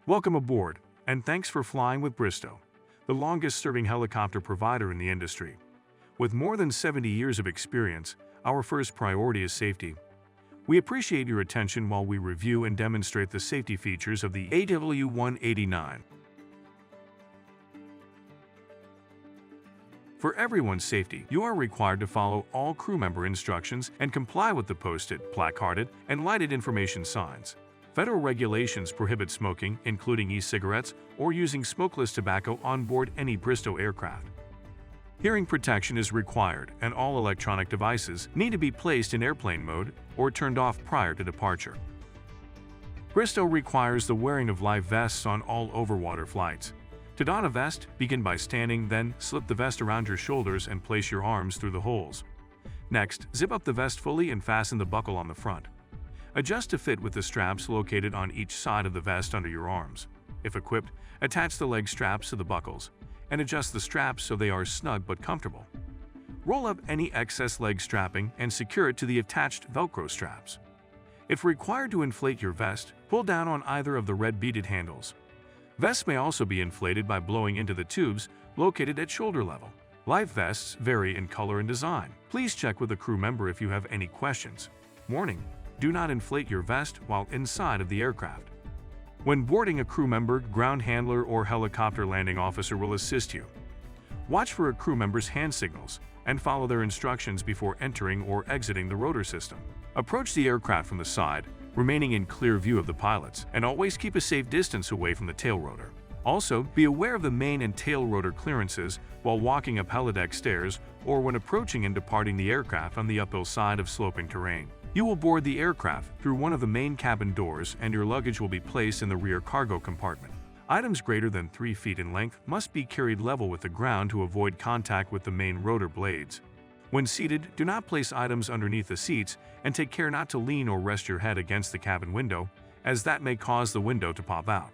Welcome aboard, and thanks for flying with Bristow, the longest-serving helicopter provider in the industry. With more than 70 years of experience, our first priority is safety. We appreciate your attention while we review and demonstrate the safety features of the AW189. For everyone's safety, you are required to follow all crew member instructions and comply with the posted, placarded, and lighted information signs. Federal regulations prohibit smoking, including e-cigarettes, or using smokeless tobacco on board any Bristow aircraft. Hearing protection is required, and all electronic devices need to be placed in airplane mode or turned off prior to departure. Bristow requires the wearing of life vests on all overwater flights. To don a vest, begin by standing, then slip the vest around your shoulders and place your arms through the holes. Next, zip up the vest fully and fasten the buckle on the front. Adjust to fit with the straps located on each side of the vest under your arms. If equipped, attach the leg straps to the buckles and adjust the straps so they are snug but comfortable. Roll up any excess leg strapping and secure it to the attached Velcro straps. If required to inflate your vest, pull down on either of the red beaded handles. Vests may also be inflated by blowing into the tubes located at shoulder level. Life vests vary in color and design. Please check with a crew member if you have any questions. Warning: do not inflate your vest while inside of the aircraft. When boarding, a crew member, ground handler, or helicopter landing officer will assist you. Watch for a crew member's hand signals and follow their instructions before entering or exiting the rotor system. Approach the aircraft from the side, remaining in clear view of the pilots, and always keep a safe distance away from the tail rotor. Also, be aware of the main and tail rotor clearances while walking up helideck stairs or when approaching and departing the aircraft on the uphill side of sloping terrain. You will board the aircraft through one of the main cabin doors, and your luggage will be placed in the rear cargo compartment. Items greater than 3 feet in length must be carried level with the ground to avoid contact with the main rotor blades. When seated, do not place items underneath the seats and take care not to lean or rest your head against the cabin window, as that may cause the window to pop out.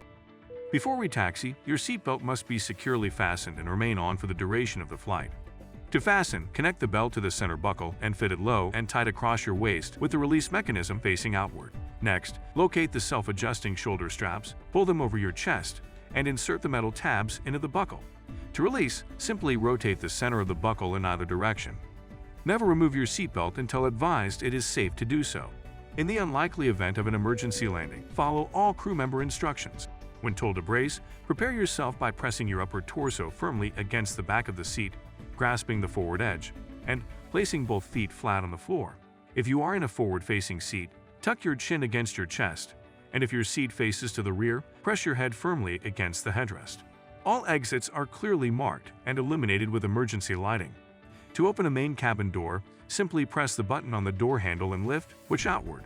Before we taxi, your seatbelt must be securely fastened and remain on for the duration of the flight. To fasten, connect the belt to the center buckle and fit it low and tight across your waist with the release mechanism facing outward. Next, locate the self-adjusting shoulder straps, pull them over your chest, and insert the metal tabs into the buckle. To release, simply rotate the center of the buckle in either direction. Never remove your seatbelt until advised it is safe to do so. In the unlikely event of an emergency landing, follow all crew member instructions. When told to brace, prepare yourself by pressing your upper torso firmly against the back of the seat, grasping the forward edge, and placing both feet flat on the floor. If you are in a forward-facing seat, tuck your chin against your chest, and if your seat faces to the rear, press your head firmly against the headrest. All exits are clearly marked and illuminated with emergency lighting. To open a main cabin door, simply press the button on the door handle and lift, which outward.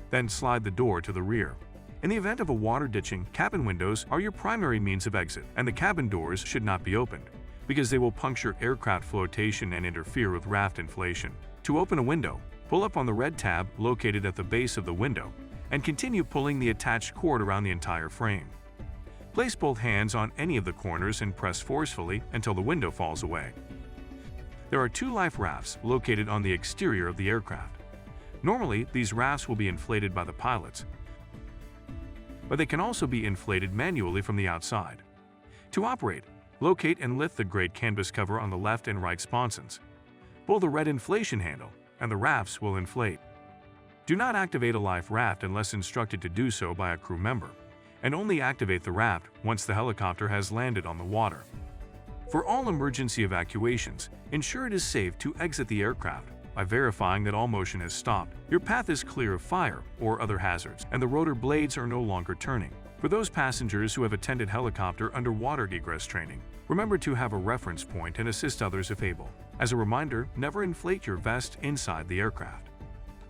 Then slide the door to the rear. In the event of a water ditching, cabin windows are your primary means of exit, and the cabin doors should not be opened, because they will puncture aircraft flotation and interfere with raft inflation. To open a window, pull up on the red tab located at the base of the window, and continue pulling the attached cord around the entire frame. Place both hands on any of the corners and press forcefully until the window falls away. There are 2 life rafts located on the exterior of the aircraft. Normally, these rafts will be inflated by the pilots, but they can also be inflated manually from the outside. To operate, locate and lift the gray canvas cover on the left and right sponsons. Pull the red inflation handle, and the rafts will inflate. Do not activate a life raft unless instructed to do so by a crew member, and only activate the raft once the helicopter has landed on the water. For all emergency evacuations, ensure it is safe to exit the aircraft by verifying that all motion has stopped, your path is clear of fire or other hazards, and the rotor blades are no longer turning. For those passengers who have attended helicopter underwater egress training, remember to have a reference point and assist others if able. As a reminder, never inflate your vest inside the aircraft.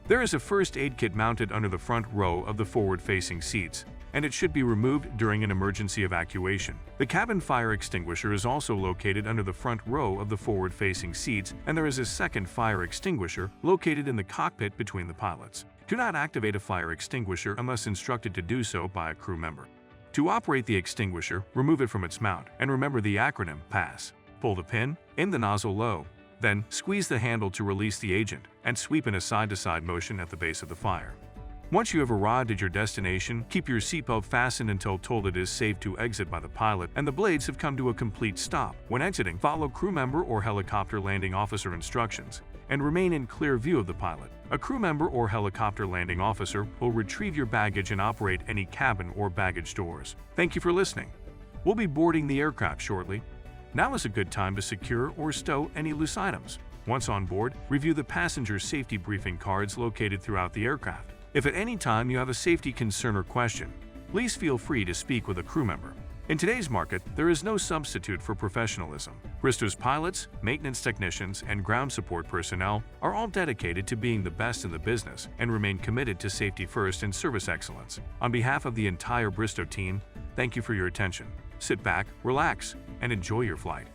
There is a first aid kit mounted under the front row of the forward-facing seats, and it should be removed during an emergency evacuation. The cabin fire extinguisher is also located under the front row of the forward-facing seats, and there is a second fire extinguisher located in the cockpit between the pilots. Do not activate a fire extinguisher unless instructed to do so by a crew member. To operate the extinguisher, remove it from its mount, and remember the acronym PASS. Pull the pin in the nozzle low, then squeeze the handle to release the agent, and sweep in a side-to-side motion at the base of the fire. Once you have arrived at your destination, keep your seatbelt fastened until told it is safe to exit by the pilot and the blades have come to a complete stop. When exiting, follow crew member or helicopter landing officer instructions and remain in clear view of the pilot. A crew member or helicopter landing officer will retrieve your baggage and operate any cabin or baggage doors. Thank you for listening. We'll be boarding the aircraft shortly. Now is a good time to secure or stow any loose items. Once on board, review the passenger safety briefing cards located throughout the aircraft. If at any time you have a safety concern or question, please feel free to speak with a crew member. In today's market, there is no substitute for professionalism. Bristow's pilots, maintenance technicians, and ground support personnel are all dedicated to being the best in the business and remain committed to safety first and service excellence. On behalf of the entire Bristow team, thank you for your attention. Sit back, relax, and enjoy your flight.